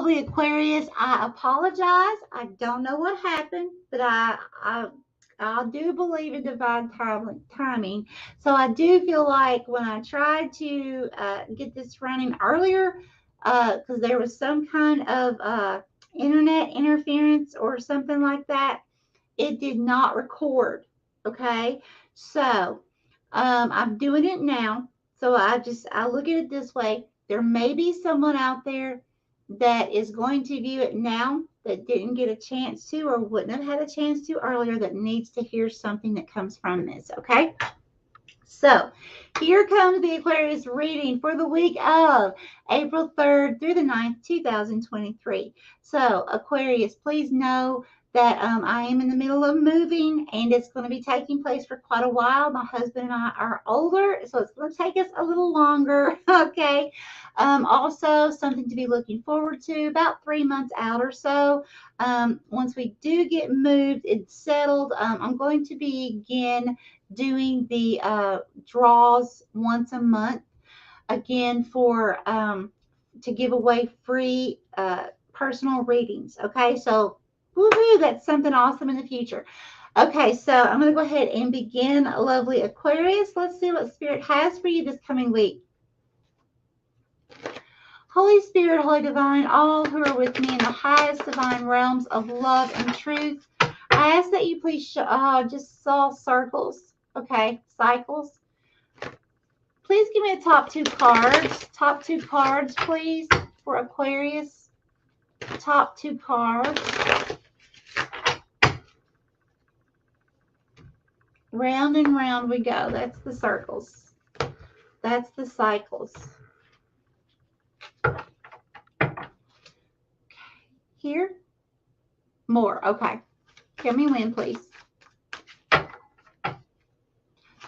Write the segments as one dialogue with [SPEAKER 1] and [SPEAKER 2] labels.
[SPEAKER 1] lovely Aquarius. I apologize. I don't know what happened, but I do believe in divine timing. So I do feel like when I tried to get this running earlier, because there was some kind of internet interference or something like that, it did not record. Okay, so I'm doing it now. So I look at it this way. There may be someone out there that is going to view it now that didn't get a chance to or wouldn't have had a chance to earlier that needs to hear something that comes from this. Okay. So here comes the Aquarius reading for the week of April 3rd through the 9th, 2023. So Aquarius, please know that I am in the middle of moving and it's going to be taking place for quite a while. My husband and I are older, so it's going to take us a little longer. Okay. Also, something to be looking forward to about 3 months out or so. Once we do get moved and settled, I'm going to begin doing the draws once a month again for to give away free personal readings. Okay, so woohoo, that's something awesome in the future. Okay, so I'm going to go ahead and begin, lovely Aquarius. Let's see what Spirit has for you this coming week. Holy Spirit, Holy Divine, all who are with me in the highest divine realms of love and truth, I ask that you please just saw circles. Okay, cycles. Please give me the top two cards. Top two cards, please, for Aquarius. Top two cards. Round and round we go. That's the circles. That's the cycles. Here. More. Okay. Tell me when, please.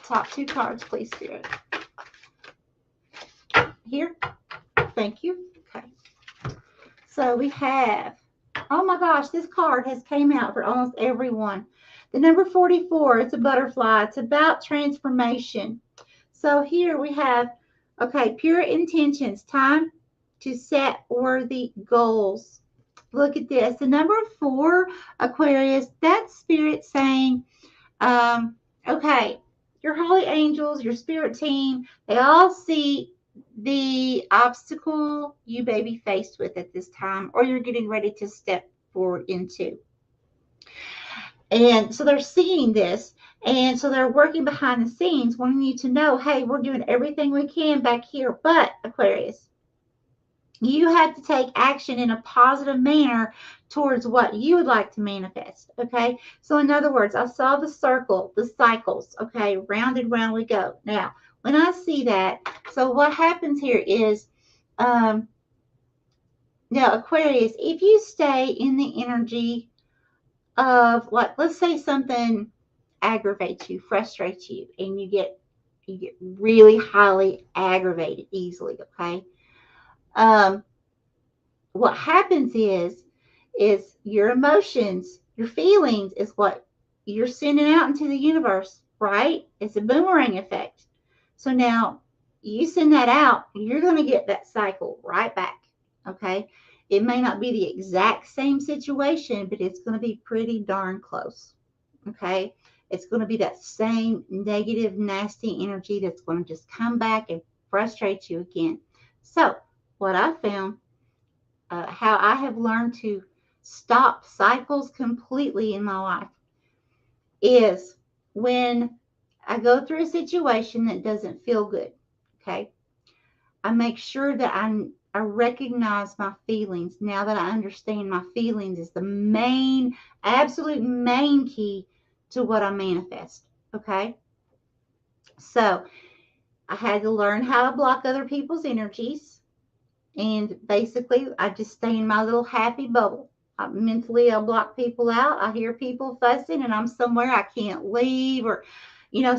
[SPEAKER 1] Top two cards, please, Spirit. Here. Thank you. Okay. So we have, oh my gosh, this card has came out for almost everyone. The number 44, it's a butterfly. It's about transformation. So here we have, okay, pure intentions. Time to set worthy goals. Look at this. The number 4, Aquarius, that's Spirit saying, okay, your holy angels, your spirit team, they all see the obstacle you may be faced with at this time or you're getting ready to step forward into. And so they're seeing this, and so they're working behind the scenes wanting you to know, hey, we're doing everything we can back here. But Aquarius, you have to take action in a positive manner towards what you would like to manifest. Okay, so in other words, I saw the circle, the cycles. Okay, round and round we go. Now when I see that, so what happens here is now Aquarius, if you stay in the energy of, like, let's say something aggravates you, frustrates you, and you get really highly aggravated easily. Okay, what happens is your emotions, your feelings is what you're sending out into the universe, right? It's a boomerang effect. So now you send that out, you're going to get that cycle right back. Okay, it may not be the exact same situation, but it's going to be pretty darn close. Okay, it's going to be that same negative, nasty energy that's going to just come back and frustrate you again. So what I found, how I have learned to stop cycles completely in my life is when I go through a situation that doesn't feel good. Okay, I make sure that I recognize my feelings. Now that I understand my feelings is the main, absolute main key to what I manifest. Okay, so I had to learn how to block other people's energies, and basically I just stay in my little happy bubble. Mentally I'll block people out. I hear people fussing and I'm somewhere I can't leave, or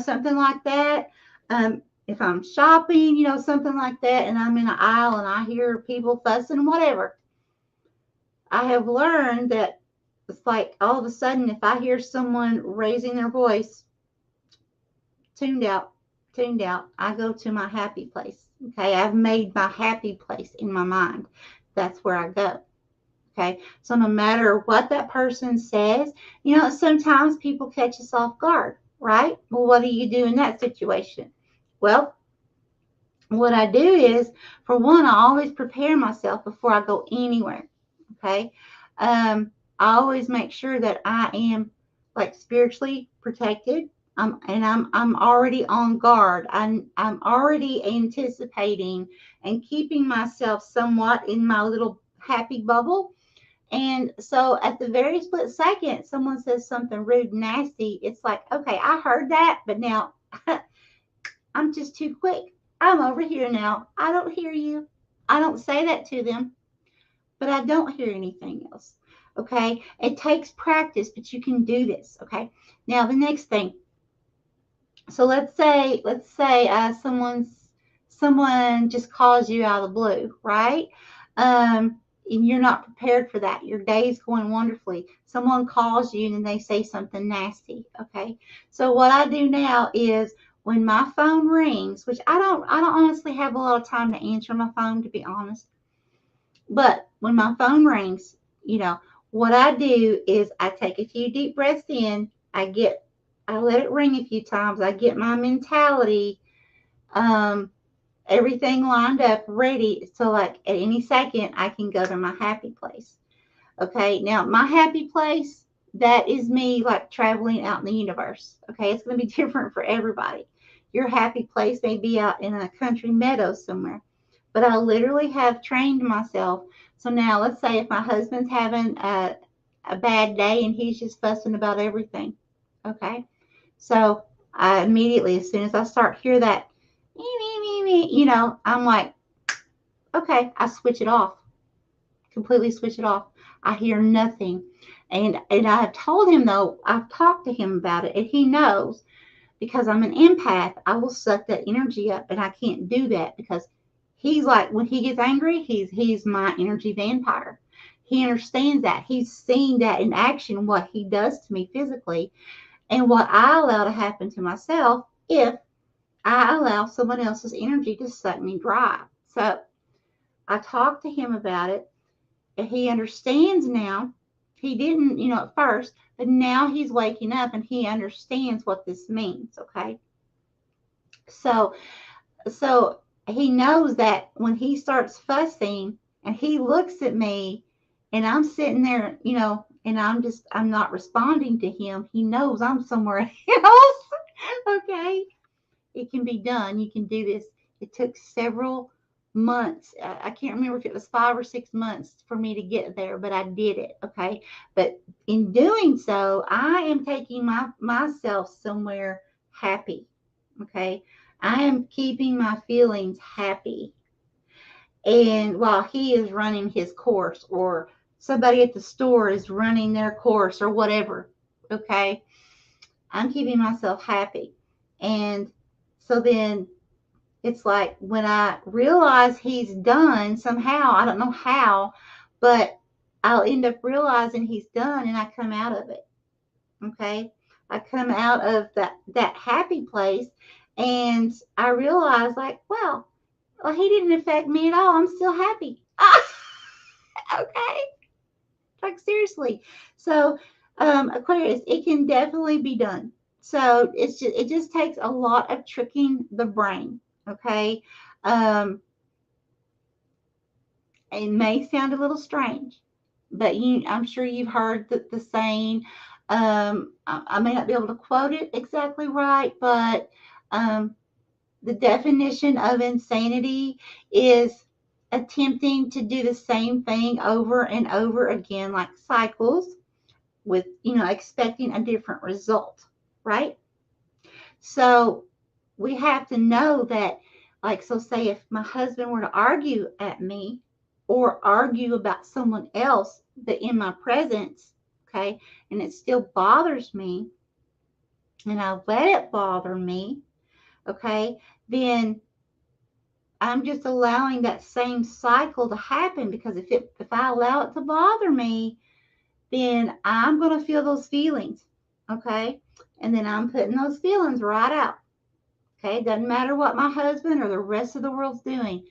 [SPEAKER 1] something like that. If I'm shopping, something like that, and I'm in an aisle and I hear people fussing and whatever, I have learned that it's like all of a sudden if I hear someone raising their voice, tuned out, I go to my happy place. Okay, I've made my happy place in my mind. That's where I go. Okay, so no matter what that person says, sometimes people catch us off guard, right? Well, what do you do in that situation? Well, what I do is, for one, I always prepare myself before I go anywhere. Okay, I always make sure that I am like spiritually protected. I'm already on guard. I'm already anticipating and keeping myself somewhat in my little happy bubble. And so at the very split second, someone says something rude, nasty. It's like, okay, I heard that, but now I'm just too quick. I'm over here now. I don't hear you. I don't say that to them, but I don't hear anything else. Okay. It takes practice, but you can do this. Okay. Now the next thing. So let's say someone just calls you out of the blue, right? And you're not prepared for that. Your day's going wonderfully. Someone calls you and they say something nasty. Okay. So what I do now is, when my phone rings, which I don't honestly have a lot of time to answer my phone, to be honest. But when my phone rings, what I do is I take a few deep breaths in. I let it ring a few times. I get my mentality, everything lined up, ready. So like at any second, I can go to my happy place. Okay. Now my happy place, that is me like traveling out in the universe. Okay. It's going to be different for everybody. Your happy place may be out in a country meadow somewhere. But I literally have trained myself. So now let's say if my husband's having a bad day and he's just fussing about everything. Okay. So I immediately, as soon as I start hear that, I'm like, okay, I switch it off. Completely switch it off. I hear nothing. And I have told him, though, I've talked to him about it, and he knows, because I'm an empath, I will suck that energy up, and I can't do that because he's like, when he gets angry, he's my energy vampire. He understands that. He's seen that in action, what he does to me physically, and what I allow to happen to myself if I allow someone else's energy to suck me dry. So I talked to him about it, and he understands now. He didn't, at first, but now he's waking up and he understands what this means. Okay. So he knows that when he starts fussing and he looks at me and I'm sitting there, and I'm not responding to him, he knows I'm somewhere else. Okay. It can be done. You can do this. It took several months. I can't remember if it was 5 or 6 months for me to get there, but I did it. Okay. But in doing so, I am taking myself somewhere happy. Okay. I am keeping my feelings happy. And while he is running his course, or somebody at the store is running their course, or whatever. Okay. I'm keeping myself happy. And so then it's like, when I realize he's done somehow, I don't know how, but I'll end up realizing he's done, and I come out of it. Okay. I come out of that happy place, and I realize, like, well, he didn't affect me at all. I'm still happy. Okay. Like, seriously. So, Aquarius, it can definitely be done. So it just takes a lot of tricking the brain. Okay. It may sound a little strange, but I'm sure you've heard the saying. I may not be able to quote it exactly right, but the definition of insanity is attempting to do the same thing over and over again, like cycles, with, expecting a different result, right? So we have to know that, like, so say if my husband were to argue at me or argue about someone else that in my presence, okay, and it still bothers me, and I let it bother me, okay, then I'm just allowing that same cycle to happen, because if I allow it to bother me, then I'm going to feel those feelings, okay? And then I'm putting those feelings right out, okay? It doesn't matter what my husband or the rest of the world's doing.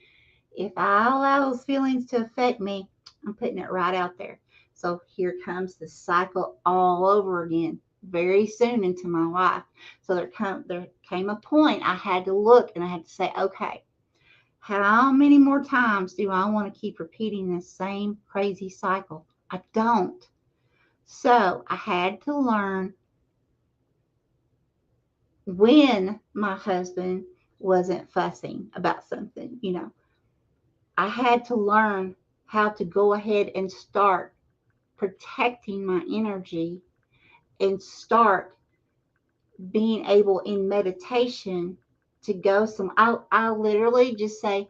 [SPEAKER 1] If I allow those feelings to affect me, I'm putting it right out there. So here comes the cycle all over again very soon into my life. So there came a point I had to look and I had to say, okay, how many more times do I want to keep repeating this same crazy cycle? I don't. So I had to learn when my husband wasn't fussing about something, I had to learn how to go ahead and start protecting my energy and start being able in meditation to go I literally just say,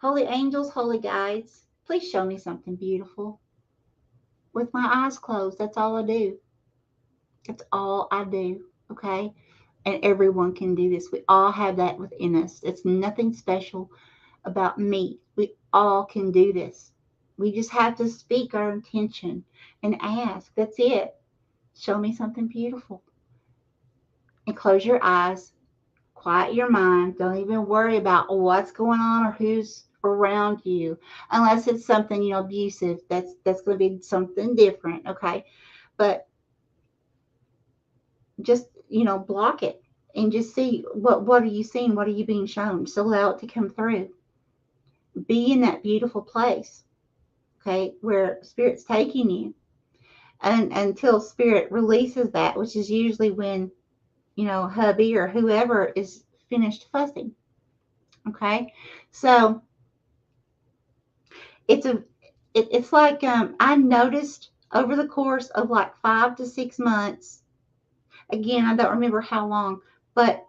[SPEAKER 1] holy angels, holy guides, please show me something beautiful with my eyes closed. That's all I do. That's all I do. Okay. And everyone can do this. We all have that within us. It's nothing special about me. We all can do this. We just have to speak our intention and ask. That's it. Show me something beautiful. And close your eyes. Quiet your mind. Don't even worry about what's going on or who's around you. Unless it's something, abusive. That's going to be something different. Okay. But just, block it and just see what are you seeing? What are you being shown? Just allow it to come through. Be in that beautiful place, okay, where Spirit's taking you. And until Spirit releases that, which is usually when, hubby or whoever is finished fussing. Okay. So it's like I noticed over the course of like 5 to 6 months, again, I don't remember how long, but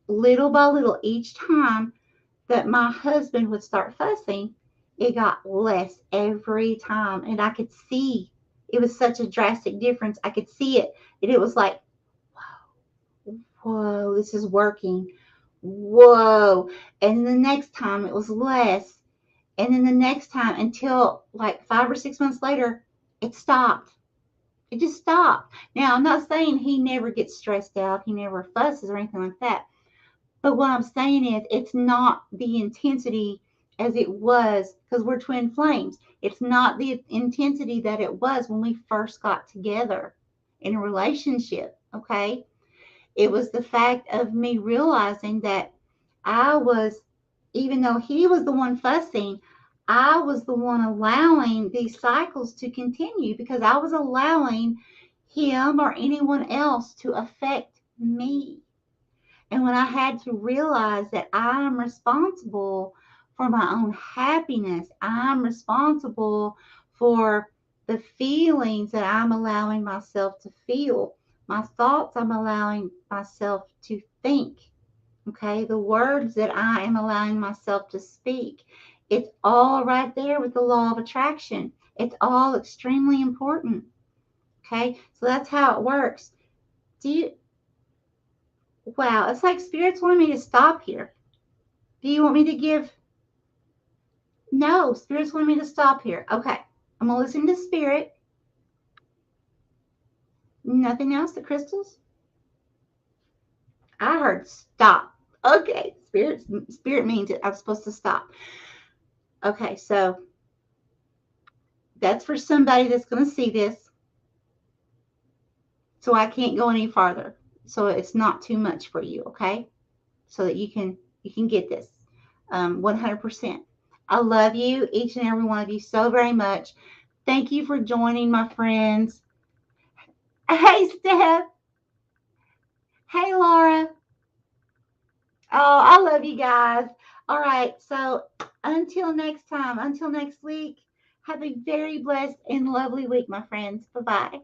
[SPEAKER 1] little by little, each time that my husband would start fussing, it got less every time. And I could see it was such a drastic difference. I could see it. And it was like, whoa, this is working. Whoa. And the next time it was less. And then the next time until like 5 or 6 months later, it stopped. It just stopped. Now, I'm not saying he never gets stressed out. He never fusses or anything like that. But what I'm saying is it's not the intensity as it was, because we're twin flames. It's not the intensity that it was when we first got together in a relationship, okay? It was the fact of me realizing that I was, even though he was the one fussing, I was the one allowing these cycles to continue because I was allowing him or anyone else to affect me. And when I had to realize that I'm responsible for my own happiness, I'm responsible for the feelings that I'm allowing myself to feel, my thoughts I'm allowing myself to think, okay, the words that I am allowing myself to speak. It's all right there with the law of attraction. It's all extremely important. Okay, so that's how it works. Wow, it's like Spirit's wanting me to stop here. Do you want me to give? No, Spirit's wanting me to stop here. Okay, I'm going to listen to Spirit. Nothing else, the crystals? I heard stop. Okay, Spirit means it. I'm supposed to stop. Okay, so that's for somebody that's going to see this. So I can't go any farther. So it's not too much for you, okay? So that you can get this 100%. I love you, each and every one of you, so very much. Thank you for joining, my friends. Hey, Steph. Hey, Laura. Oh, I love you guys. All right, so until next time, until next week, have a very blessed and lovely week, my friends. Bye-bye.